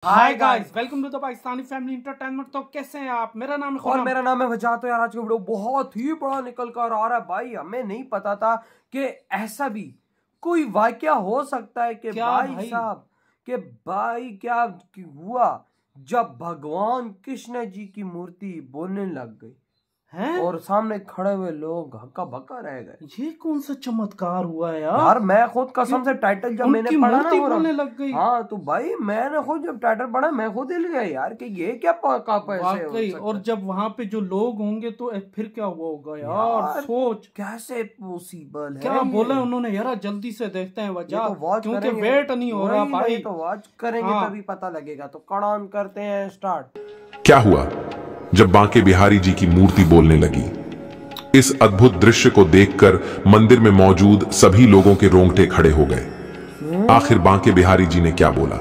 Hi guys, welcome to the Pakistani family entertainment. तो कैसे हैं आप? मेरा नाम है और मेरा नाम है वजह। तो यार आज का वीडियो बहुत ही बड़ा निकल कर आ रहा है भाई। हमें नहीं पता था कि ऐसा भी कोई वाकया हो सकता है कि भाई साहब के भाई क्या हुआ जब भगवान कृष्ण जी की मूर्ति बोलने लग गई हैं? और सामने खड़े हुए लोग हक्का बक्का रह गए। ये कौन सा चमत्कार हुआ है यार? यार मैं खुद कसम से टाइटल जब मैंने पढ़ा ना बोलने लग गई। हाँ तो भाई मैंने खुद जब टाइटल पढ़ा मैं खुद हिल गया यार कि ये क्या वाकई। और जब वहाँ पे जो लोग होंगे तो फिर क्या हुआ होगा यार? सोच कैसे पॉसिबल है। क्या बोला उन्होंने यार? जल्दी से देखते हैं वजह, क्योंकि वेट नहीं हो रहा भाई। तो वॉच करेंगे तभी पता लगेगा। तो कड़ान करते हैं स्टार्ट। क्या हुआ जब बांके बिहारी जी की मूर्ति बोलने लगी? इस अद्भुत दृश्य को देखकर मंदिर में मौजूद सभी लोगों के रोंगटे खड़े हो गए। आखिर बांके बिहारी जी ने क्या बोला?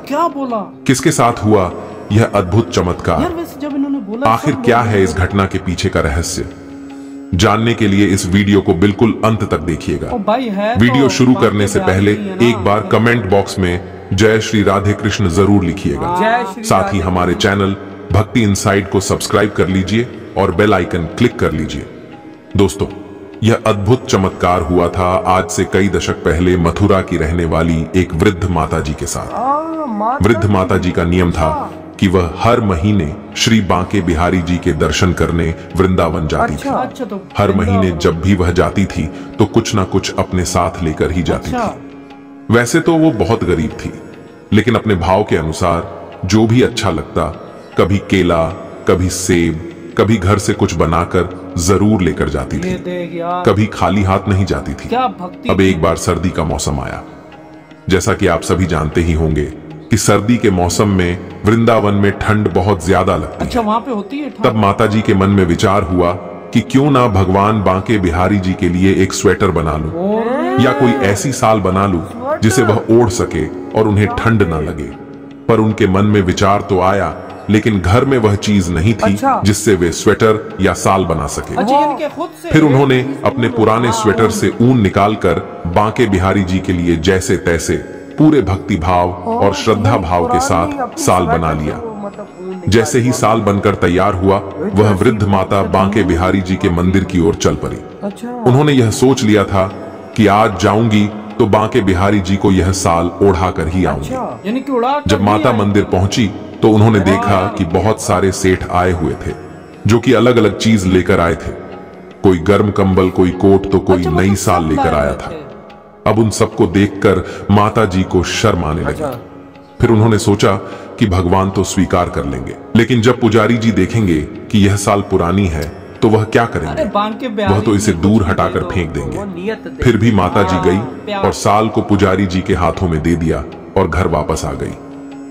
किसके साथ हुआ यह अद्भुत चमत्कार? जब इन्होंने बोला आखिर क्या है इस घटना के पीछे का रहस्य? जानने के लिए इस वीडियो को बिल्कुल अंत तक देखिएगा। वीडियो शुरू करने से पहले एक बार कमेंट बॉक्स में जय श्री राधे कृष्ण जरूर लिखिएगा। साथ ही हमारे चैनल भक्ति इनसाइड को सब्सक्राइब कर लीजिए और बेल आइकन क्लिक कर लीजिए। दोस्तों, यह अद्भुत चमत्कार हुआ था आज से कई दशक पहले मथुरा की रहने वाली एक वृद्ध माता जी के साथ। वृद्ध माता जी का नियम था कि वह हर महीने श्री बांके बिहारी जी के दर्शन करने वृंदावन जाती थी। तो हर महीने जब भी वह जाती थी तो कुछ ना कुछ अपने साथ लेकर ही जाती थी। वैसे तो वो बहुत गरीब थी, लेकिन अपने भाव के अनुसार जो भी अच्छा लगता, कभी केला, कभी सेब, कभी घर से कुछ बनाकर जरूर लेकर जाती थी। कभी खाली हाथ नहीं जाती थी। अब एक बार सर्दी का मौसम आया। जैसा कि आप सभी जानते ही होंगे कि सर्दी के मौसम में वृंदावन में ठंड बहुत ज्यादा लगती है। वहाँ पे होती है। तब माता जी के मन में विचार हुआ कि क्यों ना भगवान बांके बिहारी जी के लिए एक स्वेटर बना लूं, या कोई ऐसी साल बना लूं जिसे वह ओढ़ सके और उन्हें ठंड ना लगे। पर उनके मन में विचार तो आया, लेकिन घर में वह चीज नहीं थी जिससे वे स्वेटर या साल बना सके। फिर उन्होंने अपने पुराने स्वेटर से ऊन निकालकर बांके बिहारी जी के लिए जैसे तैसे पूरे भक्ति भाव और श्रद्धा भाव के साथ साल बना लिया। जैसे ही साल बनकर तैयार हुआ, वह वृद्ध माता बांके बिहारी जी के मंदिर की ओर चल पड़ी। उन्होंने यह सोच लिया था कि आज जाऊंगी तो बांके बिहारी जी को यह साल ओढ़ा कर ही आऊंगी। जब माता मंदिर पहुंची तो उन्होंने देखा कि बहुत सारे सेठ आए हुए थे, जो कि अलग अलग चीज लेकर आए थे। कोई गर्म कंबल, कोई कोट, तो कोई नई साल लेकर आया था। अब उन सबको देखकर माता जी को शर्म आने लगी। फिर उन्होंने सोचा कि भगवान तो स्वीकार कर लेंगे, लेकिन जब पुजारी जी देखेंगे कि यह साल पुरानी है तो वह क्या करेंगे? वह तो इसे दूर हटाकर फेंक देंगे। फिर भी माता जी गई और साल को पुजारी जी के हाथों में दे दिया और घर वापस आ गई।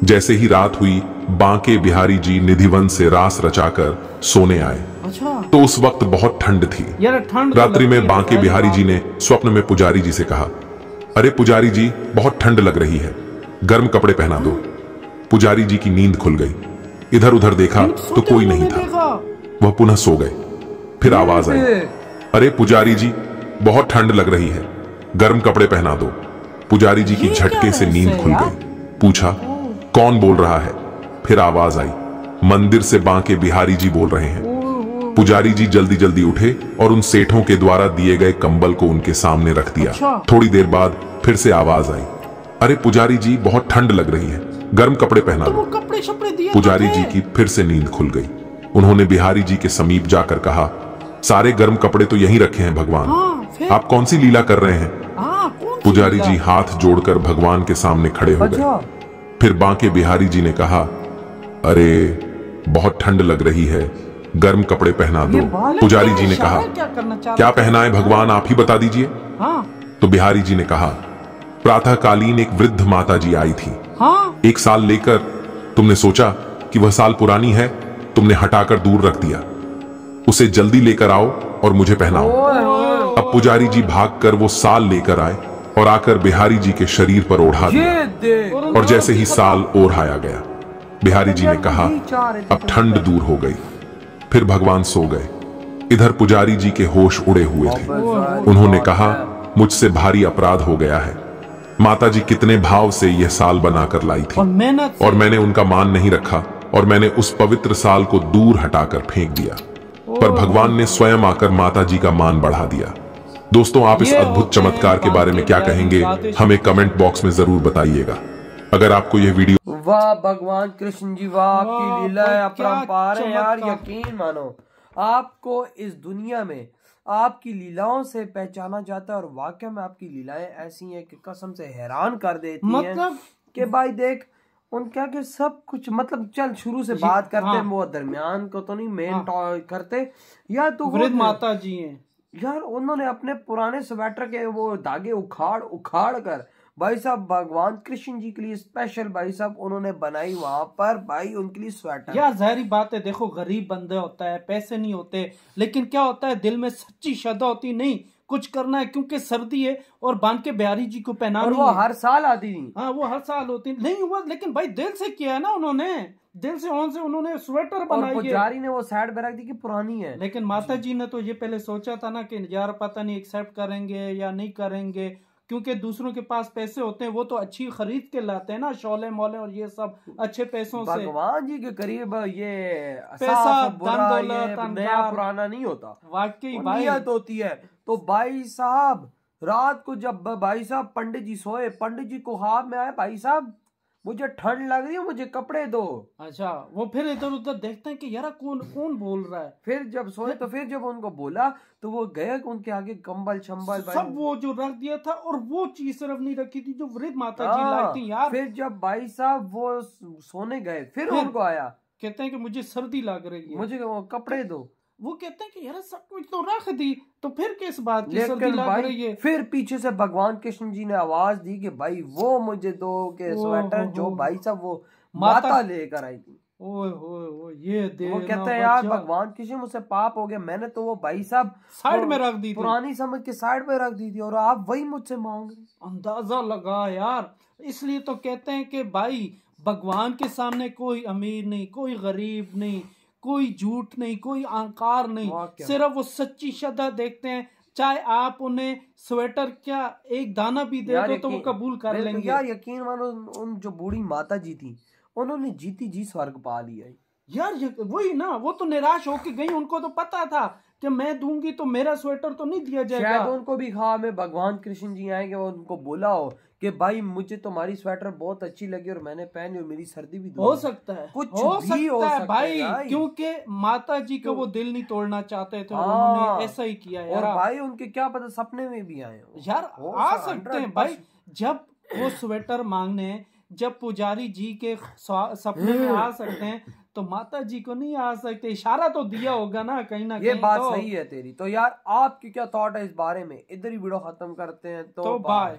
जैसे ही रात हुई, बांके बिहारी जी निधिवन से रास रचाकर सोने आए। तो उस वक्त बहुत ठंड थी। रात्रि में बांके बिहारी जी ने स्वप्न में पुजारी जी से कहा, अरे पुजारी जी, बहुत ठंड लग रही है, गर्म कपड़े पहना दो। पुजारी जी की नींद खुल गई। इधर उधर देखा तो कोई नहीं था। वह पुनः सो गए। फिर आवाज आई, अरे पुजारी जी, बहुत ठंड लग रही है, गर्म कपड़े पहना दो। पुजारी जी की झटके से नींद खुल गई। पूछा, कौन बोल रहा है? फिर आवाज आई, मंदिर से बांके बिहारी जी बोल रहे हैं। पुजारी जी जल्दी जल्दी उठे और उन सेठों के द्वारा दिए गए कंबल को उनके सामने रख दिया। थोड़ी देर बाद फिर से आवाज आई, अरे पुजारी जी, बहुत ठंड लग रही है, गर्म कपड़े पहना दो। पुजारी जी की फिर से नींद खुल गई। उन्होंने बिहारी जी के समीप जाकर कहा, सारे गर्म कपड़े तो यहीं रखे हैं भगवान, आप कौन सी लीला कर रहे हैं? पुजारी जी हाथ जोड़कर भगवान के सामने खड़े हो गए। फिर बांके बिहारी जी ने कहा, अरे बहुत ठंड लग रही है, गर्म कपड़े पहना दो। पुजारी जी ने कहा, क्या पहना है भगवान, आप ही बता दीजिए। तो बिहारी जी ने कहा, प्रातःकालीन एक वृद्ध माता जी आई थी। एक साल लेकर तुमने सोचा कि वह साल पुरानी है, तुमने हटाकर दूर रख दिया। उसे जल्दी लेकर आओ और मुझे पहनाओ। अब पुजारी जी भागकर वो साल लेकर आए और आकर बिहारी जी के शरीर पर ओढ़ा दिया। और जैसे ही साल ओढ़ाया गया, बिहारी जी ने कहा, अब ठंड दूर हो गई। फिर भगवान सो गए। इधर पुजारी जी के होश उड़े हुए थे। उन्होंने कहा, मुझसे भारी अपराध हो गया है, माता जी कितने भाव से यह साल बनाकर लाई थी और मैंने उनका मान नहीं रखा और मैंने उस पवित्र साल को दूर हटाकर फेंक दिया। पर भगवान ने स्वयं आकर माता जी का मान बढ़ा दिया। दोस्तों, आप इस अद्भुत चमत्कार के बारे में क्या कहेंगे, हमें कमेंट बॉक्स में जरूर बताइएगा। अगर आपको यह वीडियो वाह भगवान कृष्ण जी, वाह आपकी लीला अपरंपार है यार। यकीन मानो आपको इस दुनिया में आपकी लीलाओं से पहचाना जाता है और वाकई में आपकी लीलाएं ऐसी हैं कि कसम से हैरान कर देती हैं कि भाई देख उनका के सब कुछ मतलब चल शुरू से बात करते हैं, वो दरमियान को तो नहीं मेन करते यार। तो वृद्ध माता जी हैं यार, उन्होंने अपने पुराने स्वेटर के वो धागे उखाड़ कर भाई साहब भगवान कृष्ण जी के लिए स्पेशल भाई साहब उन्होंने बनाई वहां पर भाई उनके लिए स्वेटर। यार जाहिर बात है, देखो गरीब बंदे होता है, पैसे नहीं होते, लेकिन क्या होता है दिल में सच्ची श्रद्धा होती, नहीं कुछ करना है क्योंकि सर्दी है और बांध के बिहारी जी को पहनाना। वो हर साल आती थी। हाँ वो हर साल होती नहीं हुआ, लेकिन भाई दिल से किया है ना उन्होंने, दिल से उन्होंने स्वेटर बनाई है। पुजारी ने वो साइड पे रख दी कि पुरानी है, लेकिन माता जी ने तो ये पहले सोचा था ना कि यार पता नहीं एक्सेप्ट करेंगे या नहीं करेंगे, क्योंकि दूसरों के पास पैसे होते हैं वो तो अच्छी खरीद के लाते हैं ना, शोले मोले और ये सब अच्छे पैसों से। भगवान जी के करीब ये पैसा नया पुराना नहीं होता, वाकई नियत होती है। तो भाई साहब रात को जब भाई साहब पंडित जी सोए, पंडित जी को ख्वाब में आए भाई साहब मुझे ठंड लग रही है, मुझे कपड़े दो। अच्छा, वो फिर इधर उधर देखते हैं कि यार कौन बोल रहा है। फिर जब सोए तो फिर जब उनको बोला तो वो गए उनके आगे कंबल शंबल सब वो जो रख दिया था, और वो चीज सिर्फ नहीं रखी थी जो वृद्ध माता जी लाई थी यार। फिर जब भाई साहब वो सोने गए फिर उनको आया, कहते हैं कि मुझे सर्दी लग रही है, मुझे वो कपड़े दो। वो कहते हैं कि यार सब कुछ तो रख दी, तो फिर किस बात की सर्दी लग रही है। फिर पीछे से भगवान कृष्ण जी ने आवाज दी कि भाई वो मुझे दो के स्वेटर जो भाई साहब वो माता लेकर आई थी। ओए ये दे। वो कहते हैं यार भगवान कृष्ण मुझसे पाप हो गया, मैंने तो वो भाई साहब साइड में रख दी थी, पुरानी समझ के साइड में रख दी थी, और आप वही मुझसे मांग रहे। अंदाजा लगा यार, इसलिए तो कहते हैं कि भाई भगवान के सामने कोई अमीर नहीं, कोई गरीब नहीं, कोई झूठ नहीं, कोई अहंकार नहीं, सिर्फ वो सच्ची श्रद्धा देखते हैं। चाहे आप उन्हें स्वेटर क्या एक दाना भी दे दो तो वो कबूल कर लेंगे। यार यकीन मानो उन जो बूढ़ी माता जी थी उन्होंने जीती जी स्वर्ग पा लिया यार। वही ना, वो तो निराश होके गई, उनको तो पता था कि मैं दूंगी तो मेरा स्वेटर तो नहीं दिया जाएगा। शायद उनको भी ख्वाब में भगवान कृष्ण जी आएंगे, वो उनको बोला हो कि भाई मुझे तुम्हारी स्वेटर बहुत अच्छी लगी और मैंने पहनी और मेरी सर्दी भी हो सकता है, कुछ हो सकता है भाई, क्योंकि माता जी का वो दिल नहीं तोड़ना चाहते थे, उन्होंने ऐसा ही किया यार। और भाई उनके क्या पता सपने में भी आए यार, आ सकते हैं भाई। जब वो स्वेटर मांगने जब पुजारी जी के सपने में आ सकते हैं तो माता जी को नहीं आ सकते, इशारा तो दिया होगा ना कहीं ना कहीं। ये बात सही है तेरी। तो यार आपकी क्या थॉट है इस बारे में? इधर ही वीडियो खत्म करते हैं, तो बाय।